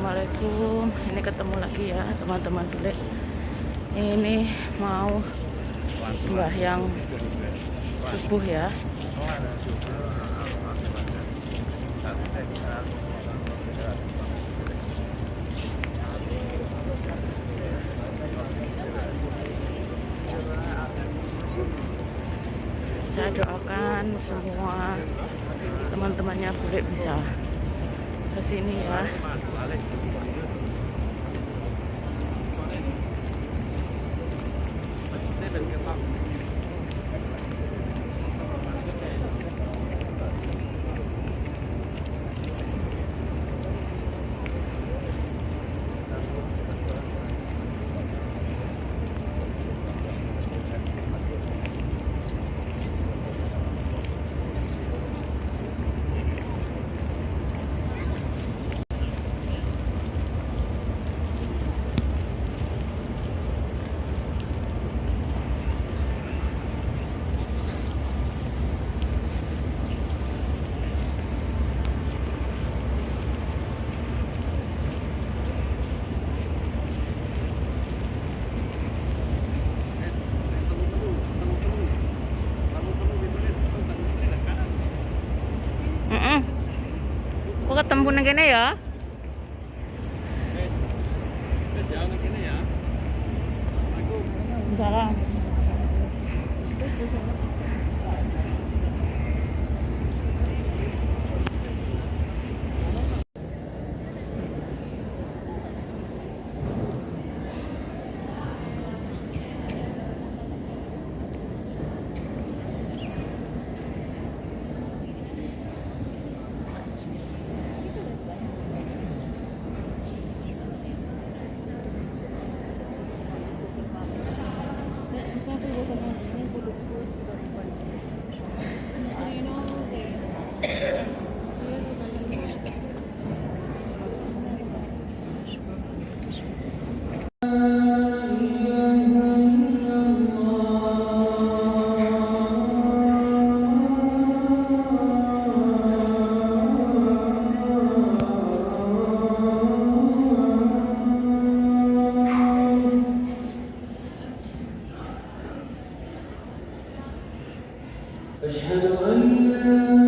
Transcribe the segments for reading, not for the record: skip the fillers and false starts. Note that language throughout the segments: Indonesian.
Assalamualaikum. Ini ketemu lagi ya teman-teman bule. Ini mau sembahyang subuh ya. Saya doakan semua teman-temannya bule bisa ke sini ya. Kok ketemu nang kene ya? Salam. أشهد أن لا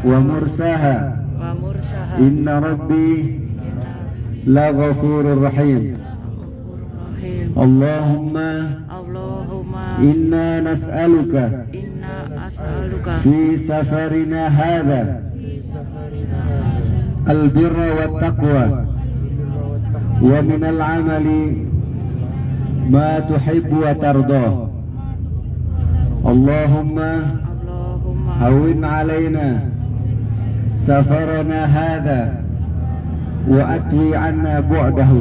ومرساها ومرساها إن ربي لغفور رحيم Bismillahirrahmanirrahim. اللهم Allahumma إنا نسألك inna as'aluka في سفرنا هذا البر والتقوى ومن العمل ما تحب وترضاه اللهم Allahumma هون علينا سفرنا هذا وأتوي عنا بعده.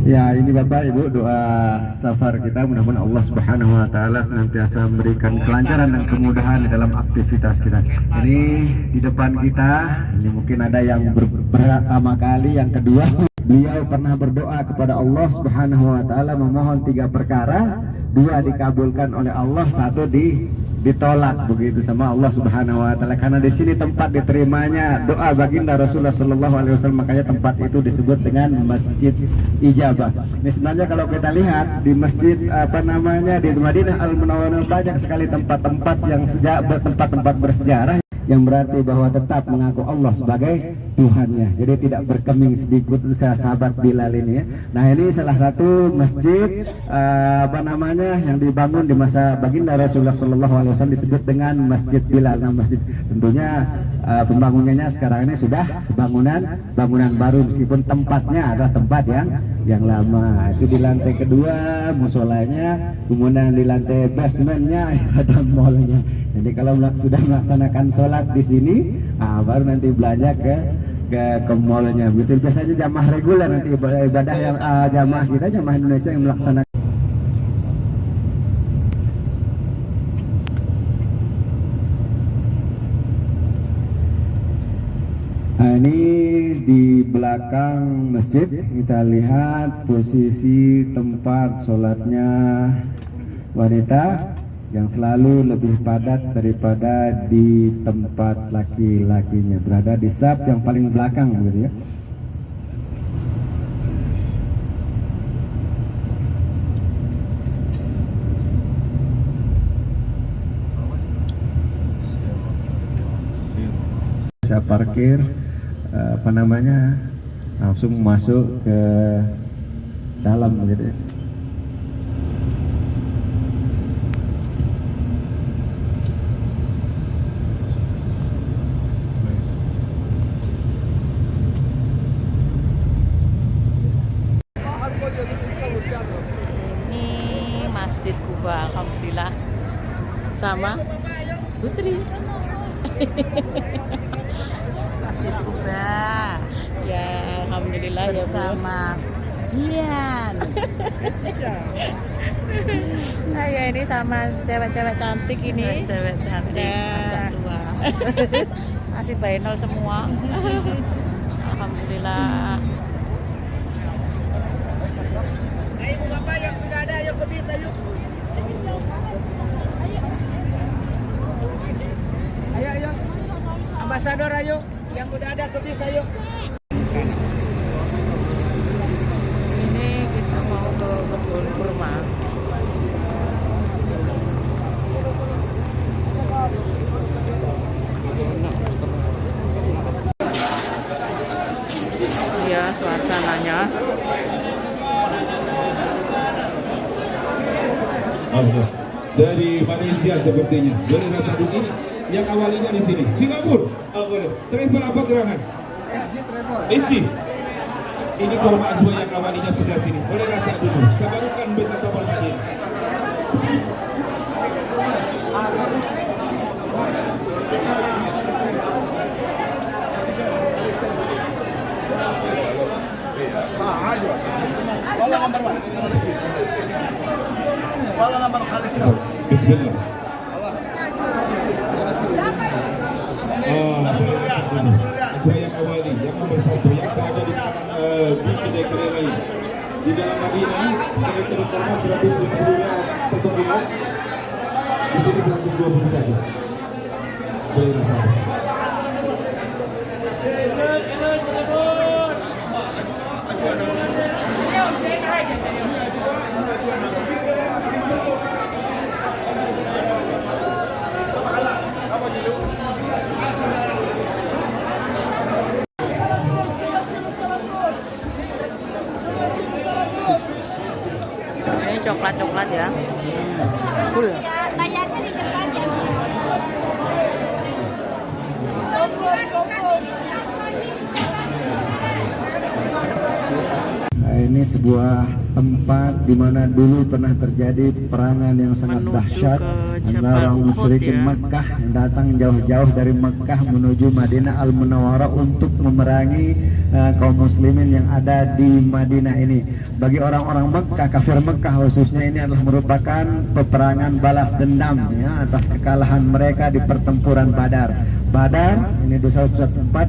Ya, ini Bapak Ibu doa safar kita, mudah-mudahan Allah Subhanahu wa taala senantiasa memberikan kelancaran dan kemudahan di dalam aktivitas kita. Ini di depan kita, ini mungkin ada yang pertama kali, yang kedua. Beliau pernah berdoa kepada Allah Subhanahu wa taala memohon 3 perkara, 2 dikabulkan oleh Allah, 1 ditolak begitu sama Allah Subhanahu wa taala, karena di sini tempat diterimanya doa baginda Rasulullah sallallahu alaihi wasallam, makanya tempat itu disebut dengan Masjid Ijabah. Ini sebenarnya kalau kita lihat di masjid di Madinah Al Munawwarah banyak sekali tempat-tempat yang tempat-tempat bersejarah yang berarti bahwa tetap mengaku Allah sebagai Tuhannya. Jadi tidak berkeming sedikit sahabat Bilal ini ya. Nah, ini salah satu masjid yang dibangun di masa baginda Rasulullah sallallahu alaihi wasallam disebut dengan Masjid Bilal. Nah, masjid tentunya pembangunannya sekarang ini sudah bangunan baru, meskipun tempatnya adalah tempat yang lama. Itu di lantai kedua musolanya, kemudian di lantai basementnya ada mallnya. Jadi kalau sudah melaksanakan sholat di sini, baru nanti belanja ke mallnya. Betul, biasanya jamaah reguler nanti ibadah yang jamaah kita, jamaah Indonesia yang melaksanakan. Nah, ini di belakang masjid kita lihat posisi tempat sholatnya wanita yang selalu lebih padat daripada di tempat laki-lakinya, berada di saf yang paling belakang begitu ya. Bisa parkir langsung masuk ke dalam begitu ya. ini Masjid Kuba, alhamdulillah sama Putri. Masjid Kuba Ya, alhamdulillah ya Bu. bersama Dian. Nah, ya ini sama cewek-cewek cantik ini. Cewek cantik, Ya. agak tua. Masih final semua. Alhamdulillah. Ayo Bapak yang sudah ada, ayo ke bis, ayo. Ayo. Ambasador ayo, yang udah ada ke bis, ayo. Ini kita mau ke kebun kurma. Ya, suasananya. Allah. Dari Malaysia sepertinya. Boleh rasa begini. Yang awalnya di sini. Singapura. Oh, boleh. Travel apa gerangan? SG Travel. SG. Ini kalau mahasiswa yang awalnya sebelah sini. Boleh rasa dulu. Kabarkan beta tabal begini. Bismillah. Mahasiswa yang awali, yang nomor 1, yang berada di Bukit Kerelai di dalam Madinah, mereka terutama 150 pertandingan, di sini 120 saja. Boleh rasa. coklat-coklat ya. Cool. Bayarnya di depan ya. Nah, ini sebuah tempat di mana dulu pernah terjadi peperangan yang sangat Menuju dahsyat ke antara orang Jabal musyrikin Uhud ya. Makkah yang datang jauh-jauh dari Makkah menuju Madinah Al-Munawwarah untuk memerangi kaum muslimin yang ada di Madinah ini. Bagi orang-orang Makkah, kafir Makkah khususnya, ini adalah merupakan peperangan balas dendam ya atas kekalahan mereka di pertempuran Badar. Badar ini di satu tempat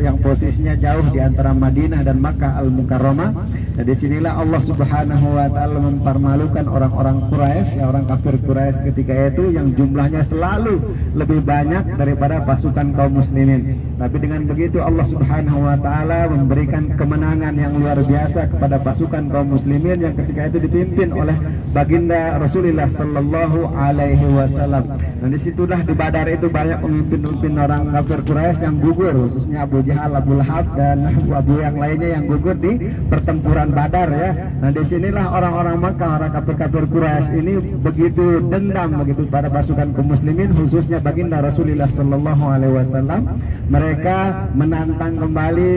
yang posisinya jauh di antara Madinah dan Makkah Al-Mukarramah. Nah, disinilah Allah Subhanahu wa Ta'ala mempermalukan orang-orang Quraisy, ya, orang kafir Quraisy ketika itu yang jumlahnya selalu lebih banyak daripada pasukan kaum muslimin. Tapi dengan begitu Allah Subhanahu wa Ta'ala memberikan kemenangan yang luar biasa kepada pasukan kaum muslimin yang ketika itu dipimpin oleh baginda Rasulullah Sallallahu Alaihi Wasallam. Dan disitulah di Badar itu banyak pemimpin-pemimpin orang kafir Quraisy yang gugur, khususnya Abu Jahal, Abu Lahab dan Abu yang lainnya yang gugur di pertempuran Badar ya. Nah, disinilah orang-orang Makkah, orang kafir-kafir Quraisy ini begitu dendam begitu pada pasukan kaum muslimin, khususnya baginda Rasulullah Sallallahu Alaihi Wasallam. Mereka menantang kembali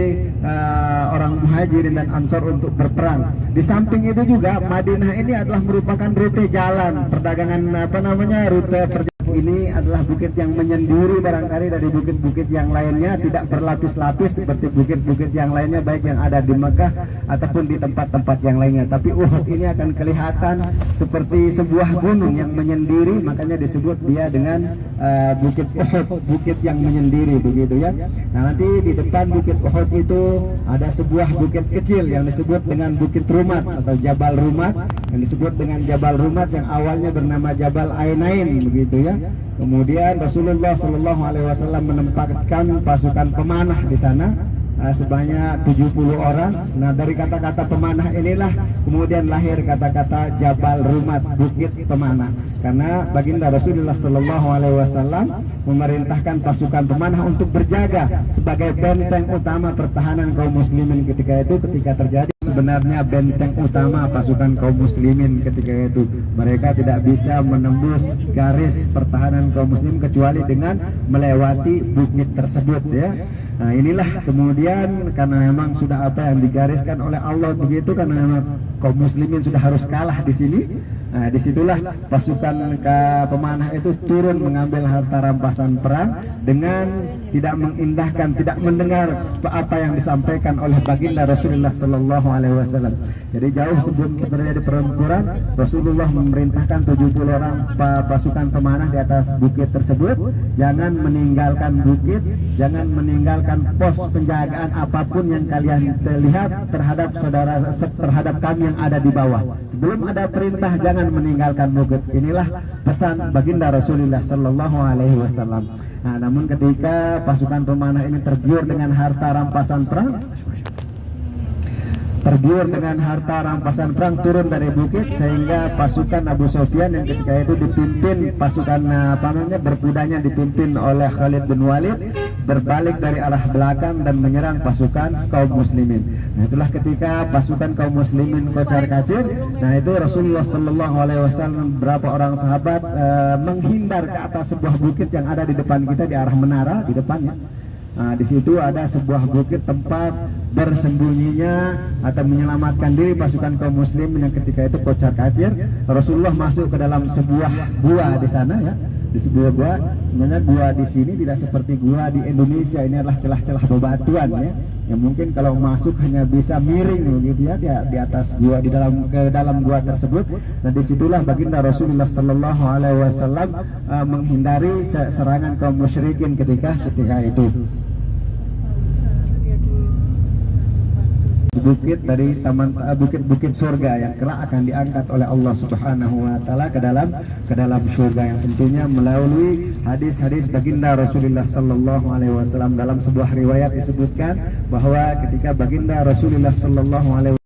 orang Muhajirin dan Ansor untuk berperang. Di samping itu juga Madinah ini adalah merupakan rute jalan perdagangan, rute perjalanan. Ini adalah bukit yang menyendiri barangkali dari bukit-bukit yang lainnya, tidak berlapis-lapis seperti bukit-bukit yang lainnya baik yang ada di Mekah ataupun di tempat-tempat yang lainnya. Tapi Uhud ini akan kelihatan seperti sebuah gunung yang menyendiri, makanya disebut dia dengan bukit Uhud, bukit yang menyendiri begitu ya. Nah, nanti di depan bukit Uhud itu ada sebuah bukit kecil yang disebut dengan Bukit Rumat atau Jabal Rumat, yang disebut dengan Jabal Rumat yang awalnya bernama Jabal Ainain begitu ya. Kemudian Rasulullah Shallallahu Alaihi Wasallam menempatkan pasukan pemanah di sana sebanyak 70 orang. Nah, dari kata-kata pemanah inilah kemudian lahir kata-kata Jabal Rumat, bukit pemanah. Karena baginda Rasulullah Shallallahu Alaihi Wasallam memerintahkan pasukan pemanah untuk berjaga sebagai benteng utama pertahanan kaum muslimin ketika itu, ketika terjadi sebenarnya benteng utama pasukan kaum muslimin ketika itu. Mereka tidak bisa menembus garis pertahanan kaum muslim kecuali dengan melewati bukit tersebut ya. Nah, inilah kemudian karena memang sudah apa yang digariskan oleh Allah begitu, karena memang kaum muslimin sudah harus kalah di sini. Nah, disitulah pasukan pemanah itu turun mengambil harta rampasan perang dengan tidak mengindahkan, tidak mendengar apa yang disampaikan oleh baginda Rasulullah Sallallahu Alaihi Wasallam. Jadi jauh sebelum terjadi pertempuran, Rasulullah memerintahkan 70 orang pasukan pemanah di atas bukit tersebut, jangan meninggalkan bukit, jangan meninggalkan pos penjagaan apapun yang kalian lihat terhadap kami yang ada di bawah. Sebelum ada perintah jangan meninggalkan bukit. Inilah pesan baginda Rasulullah Sallallahu Alaihi Wasallam. Nah, namun ketika pasukan pemanah ini tergiur dengan harta rampasan perang, turun dari bukit, sehingga pasukan Abu Sufyan yang ketika itu dipimpin pasukan berkudanya dipimpin oleh Khalid bin Walid berbalik dari arah belakang dan menyerang pasukan kaum muslimin. Nah, itulah ketika pasukan kaum muslimin kocar-kacir. Nah, itu Rasulullah Sallallahu Alaihi Wasallam beberapa orang sahabat menghindar ke atas sebuah bukit yang ada di depan kita, di arah menara di depannya. Nah, di situ ada sebuah bukit tempat bersembunyinya atau menyelamatkan diri pasukan kaum muslim yang ketika itu kocar-kacir. Rasulullah masuk ke dalam sebuah gua di sana ya, di sebuah gua. Sebenarnya gua di sini tidak seperti gua di Indonesia, ini adalah celah-celah bebatuan ya. Yang mungkin kalau masuk hanya bisa miring begitu ya di atas gua, ke dalam gua tersebut. Nah, disitulah baginda Rasulullah Sallallahu Alaihi Wasallam menghindari serangan kaum musyrikin ketika itu. Bukit dari bukit surga yang kelak akan diangkat oleh Allah Subhanahu wa Ta'ala ke dalam surga, yang tentunya melalui hadis-hadis baginda Rasulullah Sallallahu Alaihi Wasallam. Dalam sebuah riwayat disebutkan bahwa ketika baginda Rasulullah Sallallahu Alaihi